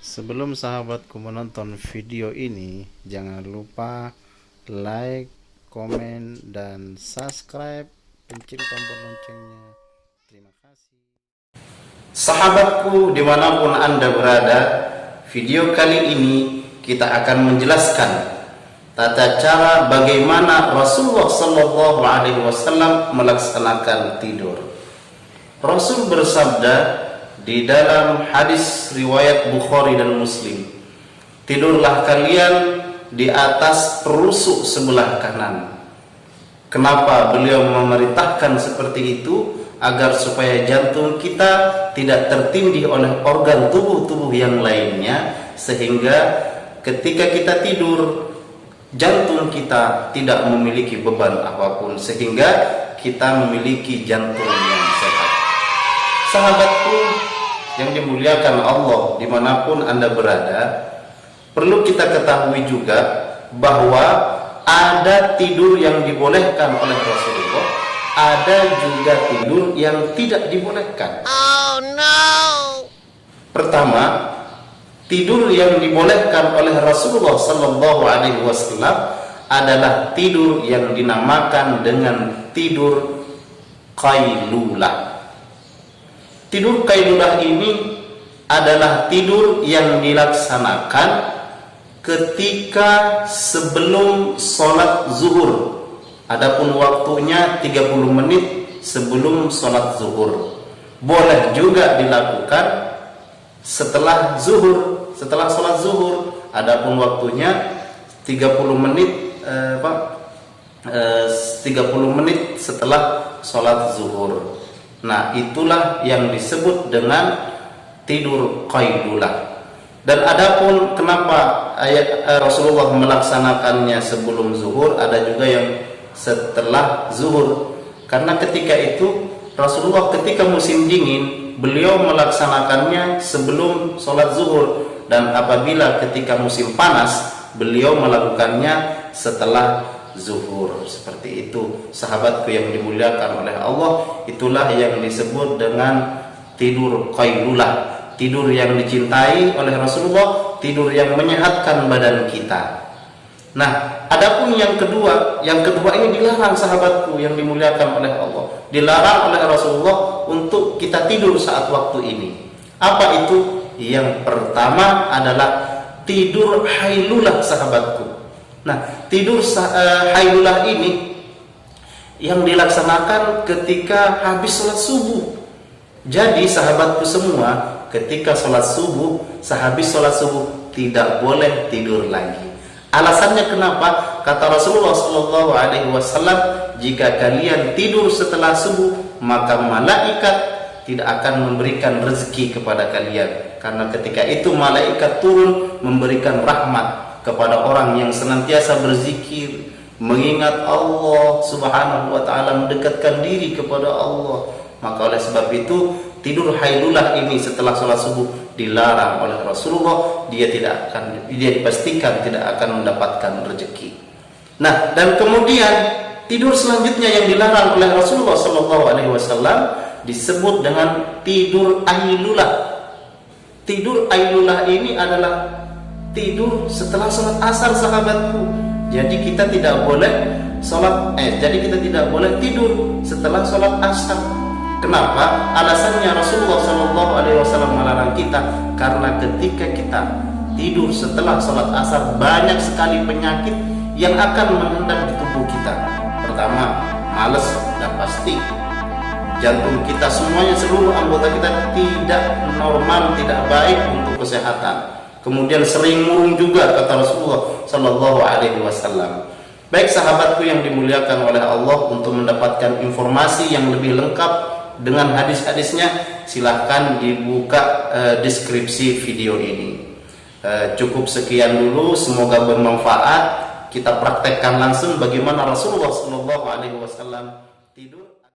Sebelum sahabatku menonton video ini, jangan lupa like, komen, dan subscribe, pencet tombol loncengnya. Terima kasih. Sahabatku dimanapun Anda berada, video kali ini kita akan menjelaskan tata cara bagaimana Rasulullah SAW melaksanakan tidur. Rasul bersabda di dalam hadis riwayat Bukhari dan Muslim, tidurlah kalian di atas perusuk sebelah kanan. Kenapa beliau memerintahkan seperti itu? Agar supaya jantung kita tidak tertindih oleh organ tubuh-tubuh yang lainnya, sehingga ketika kita tidur jantung kita tidak memiliki beban apapun, sehingga kita memiliki jantung yang sehat. Sahabatku yang dimuliakan Allah dimanapun Anda berada, perlu kita ketahui juga bahwa ada tidur yang dibolehkan oleh Rasulullah, ada juga tidur yang tidak dibolehkan. Oh no. Pertama, tidur yang dibolehkan oleh Rasulullah SAW adalah tidur yang dinamakan dengan tidur qailulah. Tidur qailulah ini adalah tidur yang dilaksanakan ketika sebelum sholat zuhur. Adapun waktunya 30 menit sebelum sholat zuhur. Boleh juga dilakukan setelah zuhur, setelah sholat zuhur. Adapun waktunya 30 menit 30 menit setelah sholat zuhur. Nah, itulah yang disebut dengan tidur qailulah. Dan adapun kenapa Rasulullah melaksanakannya sebelum zuhur, ada juga yang setelah zuhur, karena ketika itu Rasulullah ketika musim dingin beliau melaksanakannya sebelum sholat zuhur, dan apabila ketika musim panas beliau melakukannya setelah zuhur. Seperti itu sahabatku yang dimuliakan oleh Allah, itulah yang disebut dengan tidur qailulah, tidur yang dicintai oleh Rasulullah, tidur yang menyehatkan badan kita. Nah, adapun yang kedua ini dilarang sahabatku yang dimuliakan oleh Allah, dilarang oleh Rasulullah untuk kita tidur saat waktu ini. Apa itu? Yang pertama adalah tidur hailulah sahabatku. Nah, tidur hailulah ini yang dilaksanakan ketika habis sholat subuh. Jadi sahabatku semua, ketika sholat subuh, sehabis sholat subuh tidak boleh tidur lagi. Alasannya kenapa? Kata Rasulullah SAW, jika kalian tidur setelah subuh, maka malaikat tidak akan memberikan rezeki kepada kalian. Karena ketika itu malaikat turun memberikan rahmat kepada orang yang senantiasa berzikir, mengingat Allah Subhanahu wa taala, mendekatkan diri kepada Allah. Maka oleh sebab itu tidur hailulah ini setelah sholat subuh dilarang oleh Rasulullah. Dia dipastikan tidak akan mendapatkan rezeki. Nah, dan kemudian tidur selanjutnya yang dilarang oleh Rasulullah SAW disebut dengan tidur ailulah. Tidur ailulah ini adalah tidur setelah sholat asar sahabatku. Jadi kita tidak boleh tidur setelah sholat asar. Kenapa? Alasannya Rasulullah SAW melarang kita karena ketika kita tidur setelah sholat asar, banyak sekali penyakit yang akan mengendap di tubuh kita. Pertama, malas dan pasti. Jantung kita semuanya, seluruh anggota kita tidak normal, tidak baik untuk kesehatan. Kemudian sering murung juga, kata Rasulullah SAW. Baik sahabatku yang dimuliakan oleh Allah, untuk mendapatkan informasi yang lebih lengkap dengan hadis-hadisnya, silahkan dibuka deskripsi video ini. Cukup sekian dulu, semoga bermanfaat. Kita praktekkan langsung bagaimana Rasulullah SAW tidur.